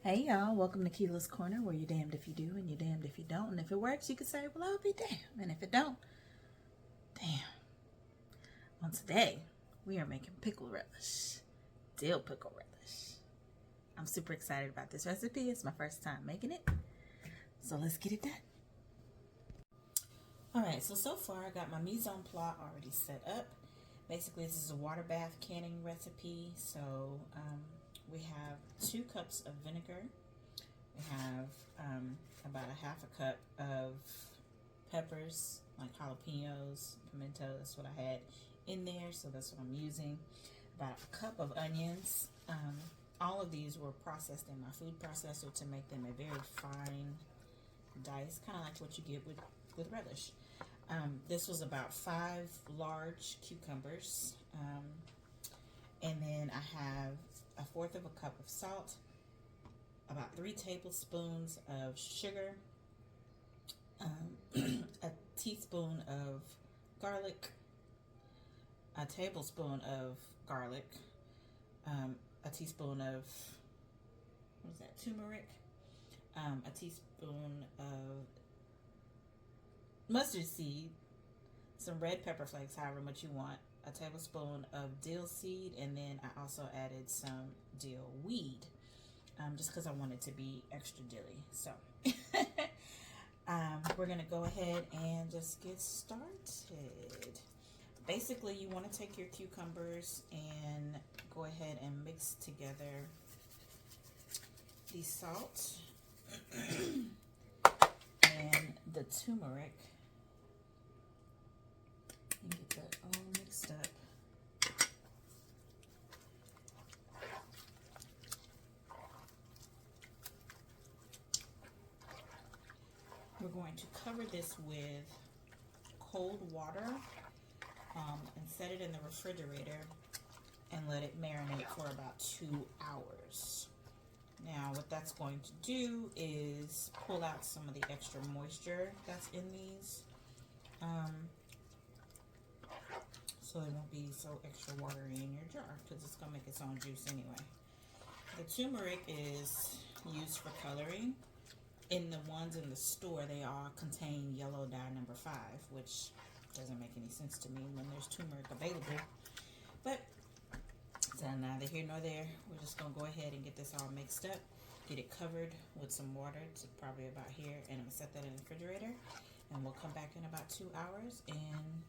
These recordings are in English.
Hey y'all, welcome to Keela's Corner, where you're damned if you do and you're damned if you don't. And if it works, you can say, well, I'll be damned. And if it don't, damn. On today, we are making pickle relish. Dill pickle relish. I'm super excited about this recipe. It's my first time making it. So let's get it done. Alright, so far I got my mise en place already set up. Basically, this is a water bath canning recipe. So, we have 2 cups of vinegar. We have about a half a cup of peppers, like jalapenos, pimento. That's what I had in there, so that's what I'm using. About a cup of onions. All of these were processed in my food processor to make them a very fine dice, kind of like what you get with relish. This was about 5 large cucumbers. And then I have a fourth of a cup of salt, about 3 tablespoons of sugar, a teaspoon of garlic, a tablespoon of garlic, a teaspoon of, what is that, turmeric, a teaspoon of mustard seed, some red pepper flakes, however much you want, a tablespoon of dill seed, and then I also added some dill weed, just because I want it to be extra dilly. So we're gonna go ahead and just get started. Basically, you want to take your cucumbers and go ahead and mix together the salt and the turmeric. And get that all mixed up. We're going to cover this with cold water and set it in the refrigerator and let it marinate for about 2 hours. Now, what that's going to do is pull out some of the extra moisture that's in these. So it won't be so extra watery in your jar, because it's going to make its own juice anyway. The turmeric is used for coloring. In the ones in the store, they all contain yellow dye number 5, which doesn't make any sense to me when there's turmeric available. But it's neither here nor there. We're just going to go ahead and get this all mixed up, get it covered with some water to probably about here, and I'm going to set that in the refrigerator, and we'll come back in about 2 hours and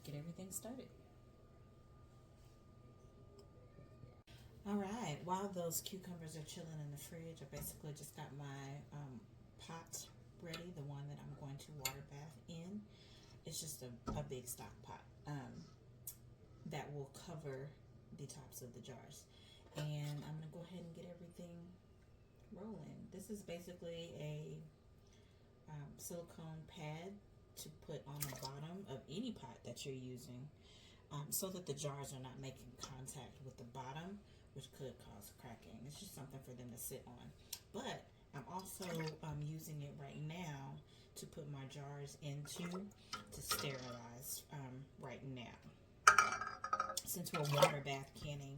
get everything started. Alright, while those cucumbers are chilling in the fridge, I basically just got my pot ready, the one that I'm going to water bath in. It's just a big stock pot that will cover the tops of the jars. And I'm going to go ahead and get everything rolling. This is basically a silicone pad to put on the bottom of any pot that you're using, so that the jars are not making contact with the bottom, which could cause cracking. It's just something for them to sit on. But I'm also using it right now to put my jars into to sterilize right now. Since we're water bath canning,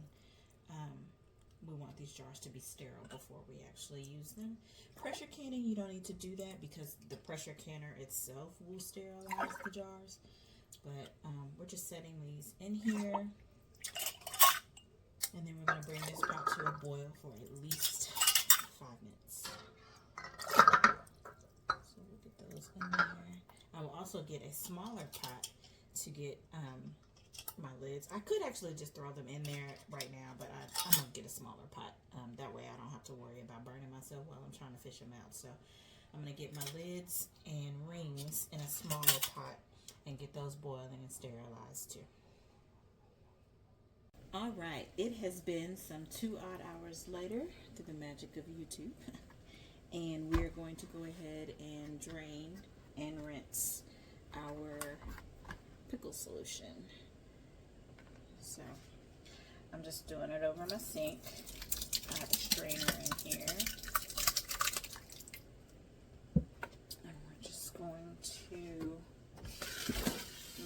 we want these jars to be sterile before we actually use them. Pressure canning, you don't need to do that because the pressure canner itself will sterilize the jars. But we're just setting these in here. And then we're going to bring this pot to a boil for at least 5 minutes. So we'll get those in there. I will also get a smaller pot to get my lids. I could actually just throw them in there right now, but I'm going to get a smaller pot. That way I don't have to worry about burning myself while I'm trying to fish them out. So I'm going to get my lids and rings in a smaller pot and get those boiling and sterilized too. All right, it has been some 2 odd hours later through the magic of YouTube. And we're going to go ahead and drain and rinse our pickle solution. So I'm just doing it over my sink. I have a strainer in here. And we're just going to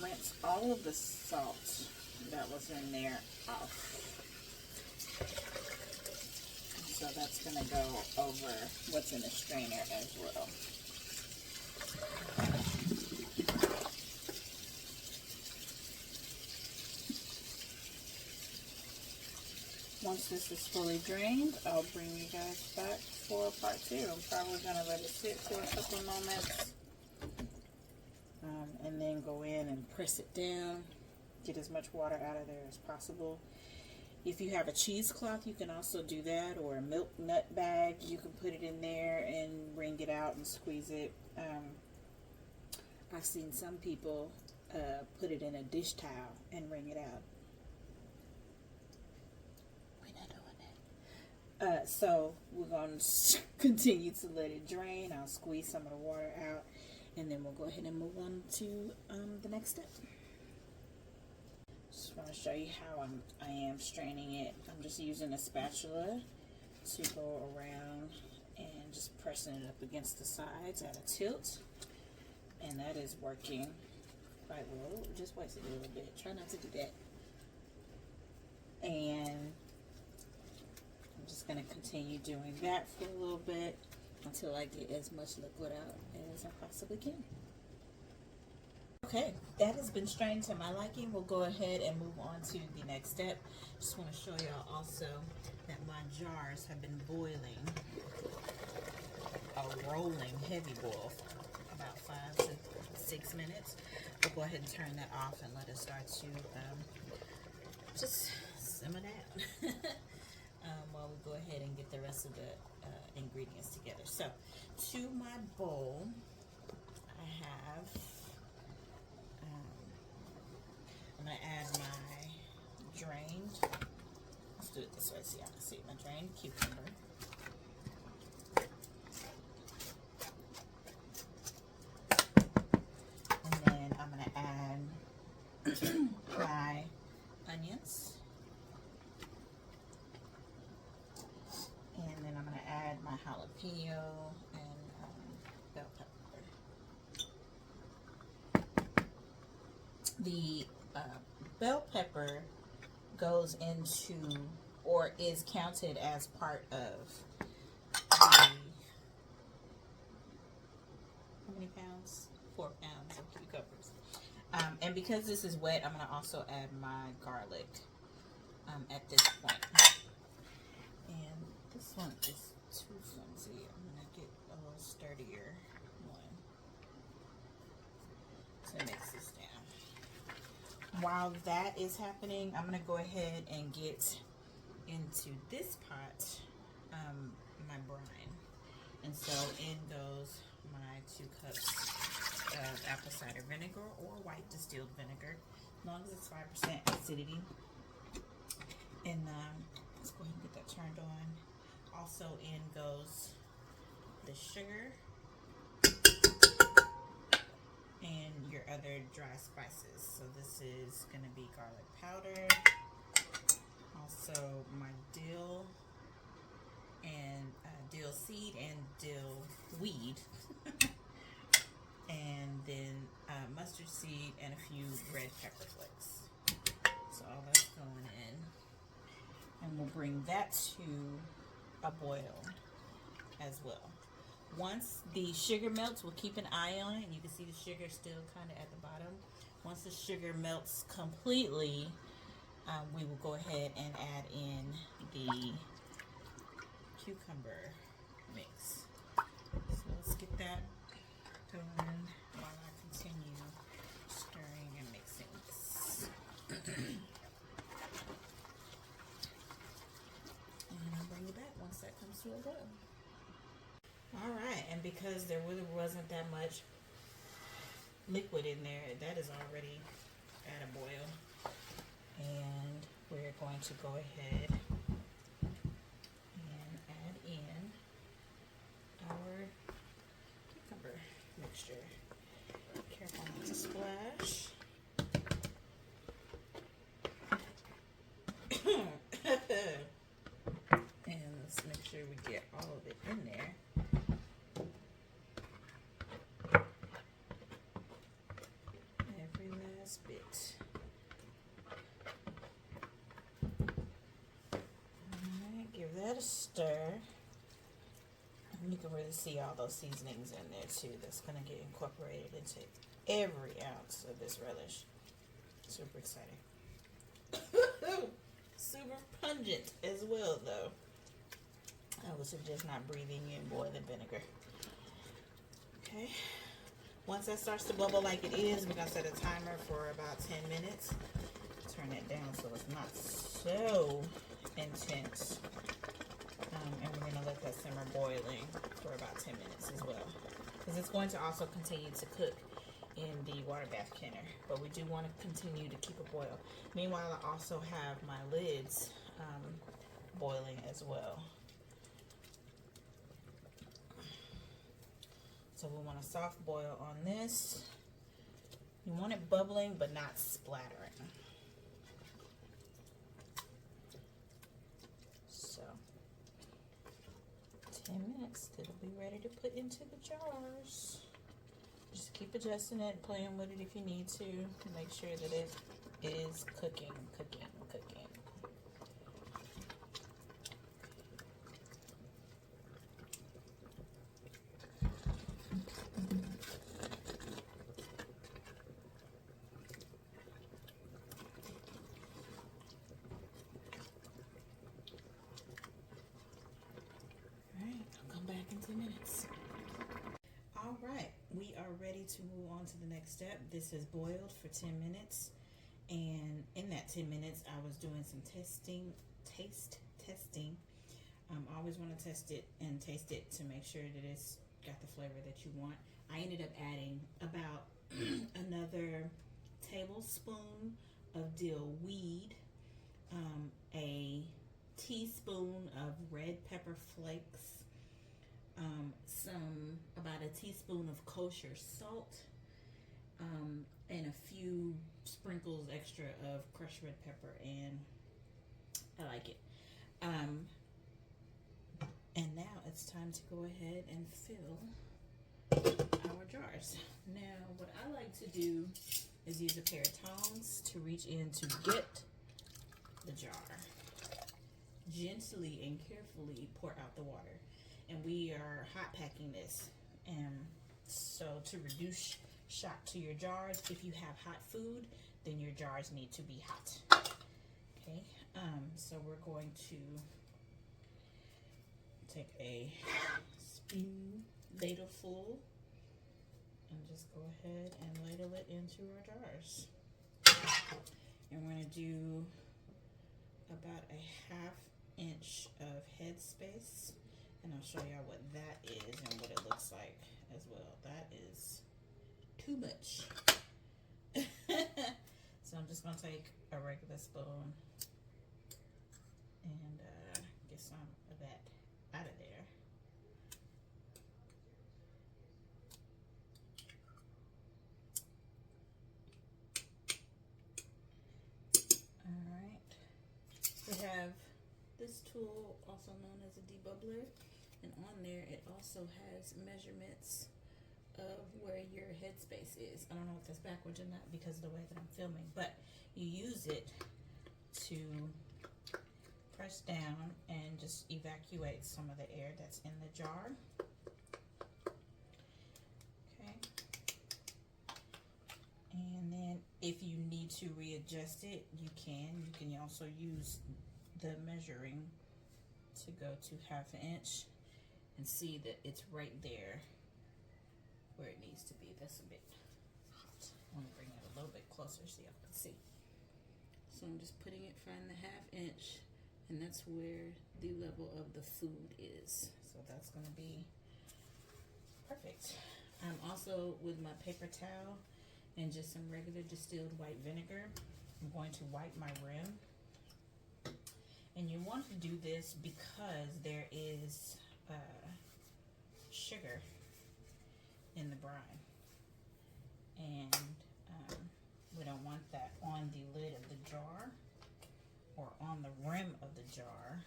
rinse all of the salt that was in there off. So that's going to go over what's in the strainer as well. Once this is fully drained, I'll bring you guys back for part 2. I'm probably going to let it sit for a couple of moments. And then go in and press it down. Get as much water out of there as possible. If you have a cheesecloth, you can also do that, or a milk nut bag. You can put it in there and wring it out and squeeze it. I've seen some people put it in a dish towel and wring it out. We're not doing that. So we're going to continue to let it drain. I'll squeeze some of the water out, and then we'll go ahead and move on to the next step. Just want to show you how I am straining it. I'm just using a spatula to go around and just pressing it up against the sides at a tilt. And that is working quite well. Just waste it a little bit. Try not to do that. And I'm just going to continue doing that for a little bit until I get as much liquid out as I possibly can. Okay, that has been strained to my liking. We'll go ahead and move on to the next step. Just want to show y'all also that my jars have been boiling, a rolling heavy boil for about 5 to 6 minutes. We'll go ahead and turn that off and let it start to just simmer down while we go ahead and get the rest of the ingredients together. So, to my bowl, I have I'm going to add my drained, let's do it this way so y'all can see, my drained cucumber. And then I'm going to add my onions. And then I'm going to add my jalapeno and bell pepper. The bell pepper goes into, or is counted as part of the, how many pounds? 4 pounds of cucumbers. And because this is wet, I'm going to also add my garlic at this point. And this one is too flimsy. I'm going to get a little sturdier one to mix this down. While that is happening, I'm going to go ahead and get into this pot, my brine. And so in goes my 2 cups of apple cider vinegar or white distilled vinegar, as long as it's 5% acidity. And let's go ahead and get that turned on. Also in goes the sugar and your other dry spices. So this is going to be garlic powder, also my dill and dill seed and dill weed, and then mustard seed and a few red pepper flakes. So all that's going in, and we'll bring that to a boil as well. Once the sugar melts, we'll keep an eye on it, and you can see the sugar still kind of at the bottom. Once the sugar melts completely, we will go ahead and add in the cucumber mix. So let's get that going while I continue stirring and mixing this. And I'll bring you back once that comes to a boil. Alright, and because there really wasn't that much liquid in there, that is already at a boil. And we're going to go ahead and add in our cucumber mixture. Careful not to splash. And let's make sure we get all of it in there. Every last bit. Alright, give that a stir. stir. You can really see all those seasonings in there too. That's going to get incorporated into every ounce of this relish. Super exciting. Super pungent as well, though. I would suggest not breathing in boiling vinegar. Okay. Once that starts to bubble like it is, we're going to set a timer for about 10 minutes. Turn it down so it's not so intense. And we're going to let that simmer boiling for about 10 minutes as well. Because it's going to also continue to cook in the water bath canner. But we do want to continue to keep it boiled. Meanwhile, I also have my lids boiling as well. So we want a soft boil on this. You want it bubbling but not splattering. So 10 minutes, it'll be ready to put into the jars. Just keep adjusting it, playing with it if you need to. Make sure that it is cooking. Back in 10 minutes. All right, we are ready to move on to the next step. This is boiled for 10 minutes, and in that 10 minutes I was doing some taste testing. I always want to test it and taste it to make sure that it's got the flavor that you want. I ended up adding about another tablespoon of dill weed, a teaspoon of red pepper flakes, about a teaspoon of kosher salt, and a few sprinkles extra of crushed red pepper, and I like it. And now it's time to go ahead and fill our jars. Now, what I like to do is use a pair of tongs to reach in to get the jar. Gently and carefully pour out the water. And we are hot packing this, and so to reduce shock to your jars, if you have hot food, then your jars need to be hot. Okay, so we're going to take a spoon ladle full and just go ahead and ladle it into our jars. And we're going to do about a 1/2 inch of head space. And I'll show y'all what that is and what it looks like as well. That is too much. So I'm just going to take a regular spoon and get some of that out of there. Alright. We have this tool, also known as a debubbler. And on there, it also has measurements of where your headspace is. I don't know if that's backwards or not because of the way that I'm filming, but you use it to press down and just evacuate some of the air that's in the jar. Okay. And then if you need to readjust it, you can. You can also use the measuring to go to 1/2 inch. And see that it's right there where it needs to be. That's a bit hot. I want to bring it a little bit closer so y'all can see. So I'm just putting it from the 1/2 inch, and that's where the level of the food is. So that's going to be perfect. I'm also, with my paper towel and just some regular distilled white vinegar, I'm going to wipe my rim. And you want to do this because there is sugar in the brine, and we don't want that on the lid of the jar or on the rim of the jar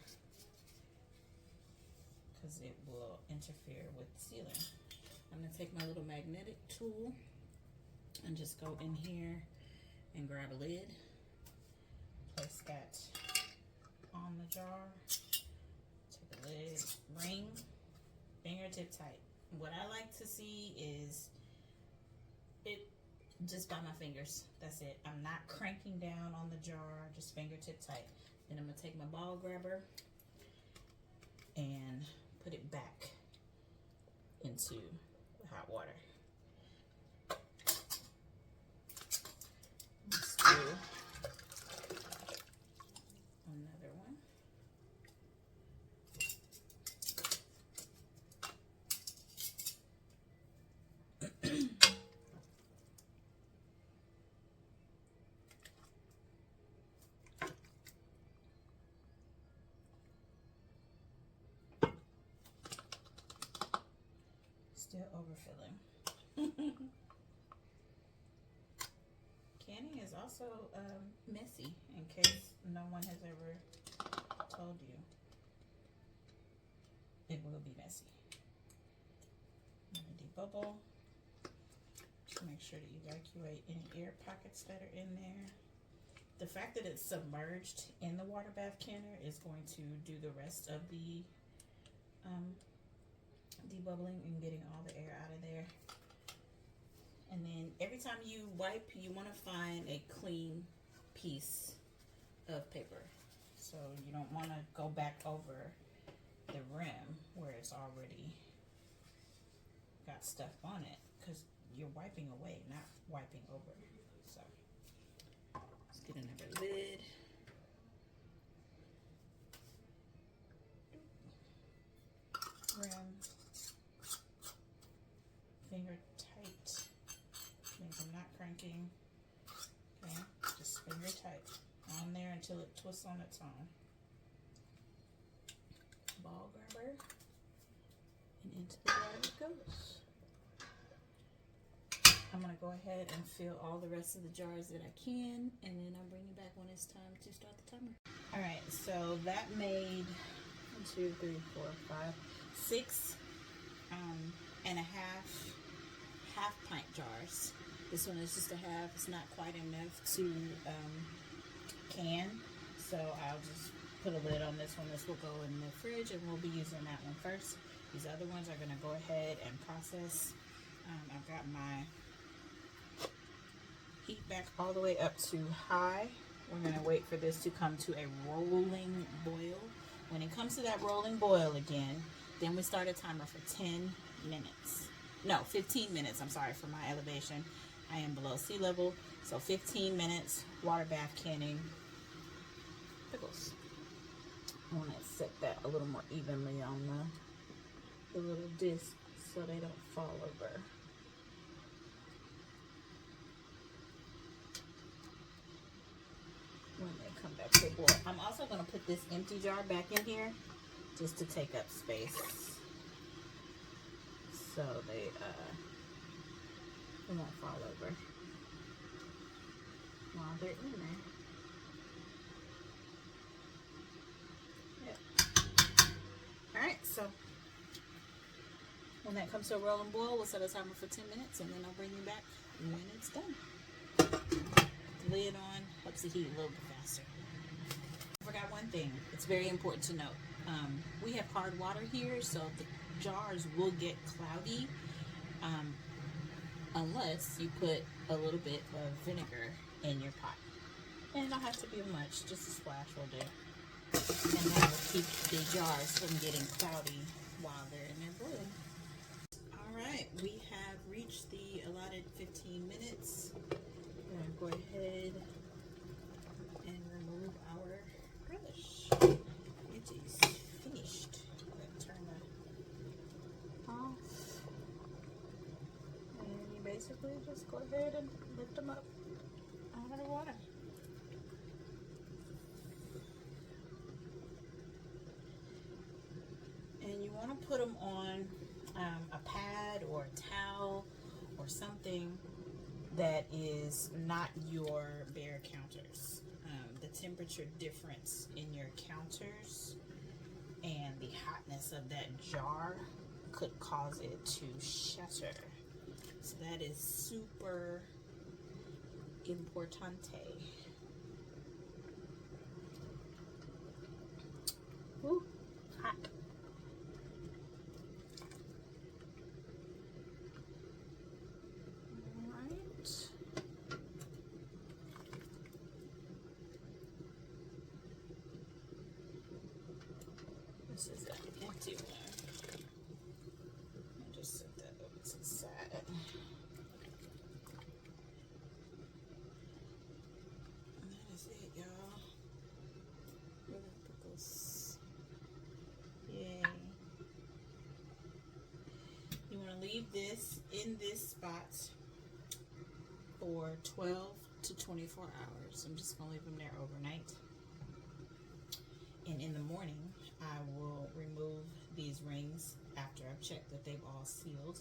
because it will interfere with sealing. I'm going to take my little magnetic tool and just go in here and grab a lid, place that on the jar, take the lid ring, fingertip tight. What I like to see is it just by my fingers. That's it. I'm not cranking down on the jar, just fingertip tight. Then I'm gonna take my ball grabber and put it back into the hot water. Let's do another one. Still overfilling. Canning is also messy, in case no one has ever told you. It will be messy. I'm gonna debubble. Just make sure to evacuate any air pockets that are in there. The fact that it's submerged in the water bath canner is going to do the rest of the debubbling and getting all the air out of there. And then every time you wipe, you want to find a clean piece of paper. So you don't want to go back over the rim where it's already got stuff on it, because you're wiping away, not wiping over. So let's get another lid. Rim. Finger tight. Means I'm not cranking. Okay, just finger tight on there until it twists on its own. Ball grabber, and into the jar it goes. I'm gonna go ahead and fill all the rest of the jars that I can, and then I'll bring you back when it's time to start the timer. All right, so that made 1, 2, 3, 4, 5, 6 and a half pint jars. This one is just a half. It's not quite enough to can, so I'll just put a lid on this one. This will go in the fridge, and we'll be using that one first. These other ones are gonna go ahead and process. I've got my heat back all the way up to high. We're gonna wait for this to come to a rolling boil. When it comes to that rolling boil again, then we start a timer for 10 minutes. No, 15 minutes, I'm sorry, for my elevation. I am below sea level, so 15 minutes, water bath canning, pickles. I want to set that a little more evenly on the little disc so they don't fall over. When they come back to boil. I'm also going to put this empty jar back in here just to take up space, so they won't fall over while they're in there. Yep. Alright, so when that comes to a rolling boil, we'll set a timer for 10 minutes, and then I'll bring you back when it's done. The lid on helps the heat a little bit faster. I forgot one thing. It's very important to note. We have hard water here, so the jars will get cloudy unless you put a little bit of vinegar in your pot. And it don't have to be much, just a splash will do. And that will keep the jars from getting cloudy while they're in their boiling. Alright, we have reached the allotted 15 minutes. We're going to go ahead and remove our relish. It is finished. Let's turn that off. And you basically just go ahead and lift them up out of the water. And you want to put them on a pad or a towel or something that is not your bare counters. The temperature difference in your counters and the hotness of that jar could cause it to shatter. So that is super importante. Ooh, hot. empty one. I'll just set that over to the side. And that is it, y'all. Pickles. Yay. You want to leave this in this spot for 12 to 24 hours. I'm just going to leave them there overnight. And in the morning, I will remove these rings after I've checked that they've all sealed.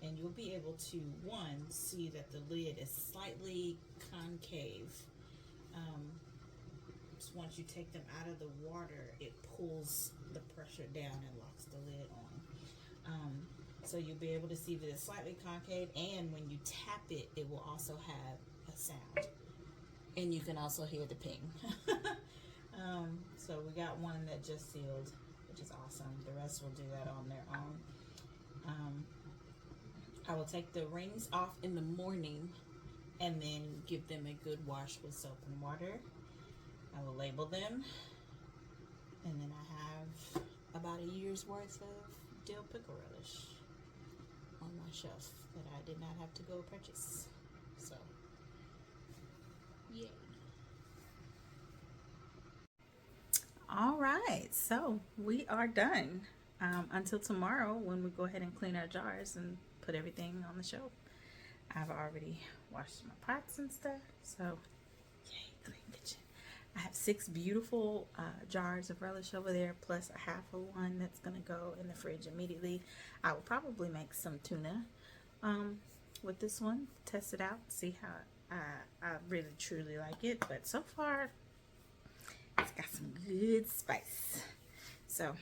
And you'll be able to, one, see that the lid is slightly concave. So once you take them out of the water, it pulls the pressure down and locks the lid on. So you'll be able to see that it's slightly concave, and when you tap it, it will also have a sound. And you can also hear the ping. So we got one that just sealed, which is awesome. The rest will do that on their own. I will take the rings off in the morning and then give them a good wash with soap and water. I will label them, and then I have about a year's worth of dill pickle relish on my shelf that I did not have to go purchase. So, yay. All right, so we are done. Until tomorrow, when we go ahead and clean our jars and put everything on the shelf. I've already washed my pots and stuff, so yay, clean kitchen. I have 6 beautiful jars of relish over there, plus a half of one that's gonna go in the fridge immediately. I will probably make some tuna with this one, test it out, see how I really truly like it. But so far, it's got some good spice. So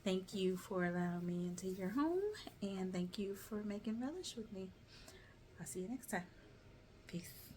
thank you for allowing me into your home, and thank you for making relish with me. I'll see you next time. Peace.